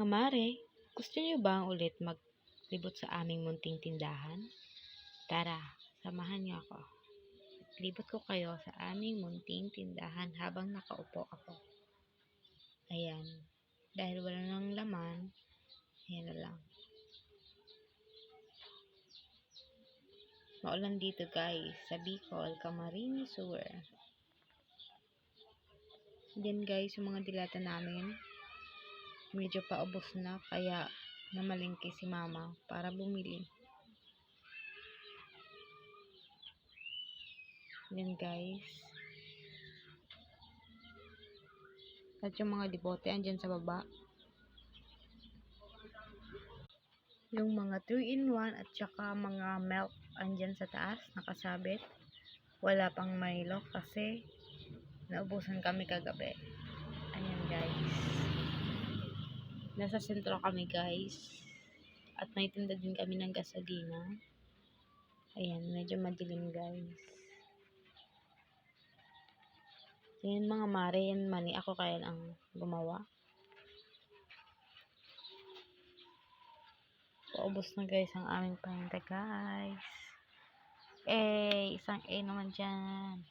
Mga mare, gusto niyo ba ulit maglibot sa aming munting tindahan? Tara, samahan niyo ako. Libot ko kayo sa aming munting tindahan habang nakaupo ako. Ayan. Dahil wala nang laman, ayan na lang. Maulan dito guys, sa Bicol, Camarines Sur. Then guys, yung mga dilata namin, medyo paubos na, kaya namalingki si mama para bumili. Yan guys. At yung mga libote andyan sa baba. Yung mga 3-in-1 at saka mga milk andyan sa taas, nakasabit. Wala pang Milo kasi naubusan kami kagabi. Ayan guys. Nasa sentro kami guys. At may tinda din kami ng gasolina. Ayan, medyo madilim guys. Yan mga mare, yan mani. Ako kaya ang gumawa. Paubos na guys ang aming paninda guys. Isang A naman dyan.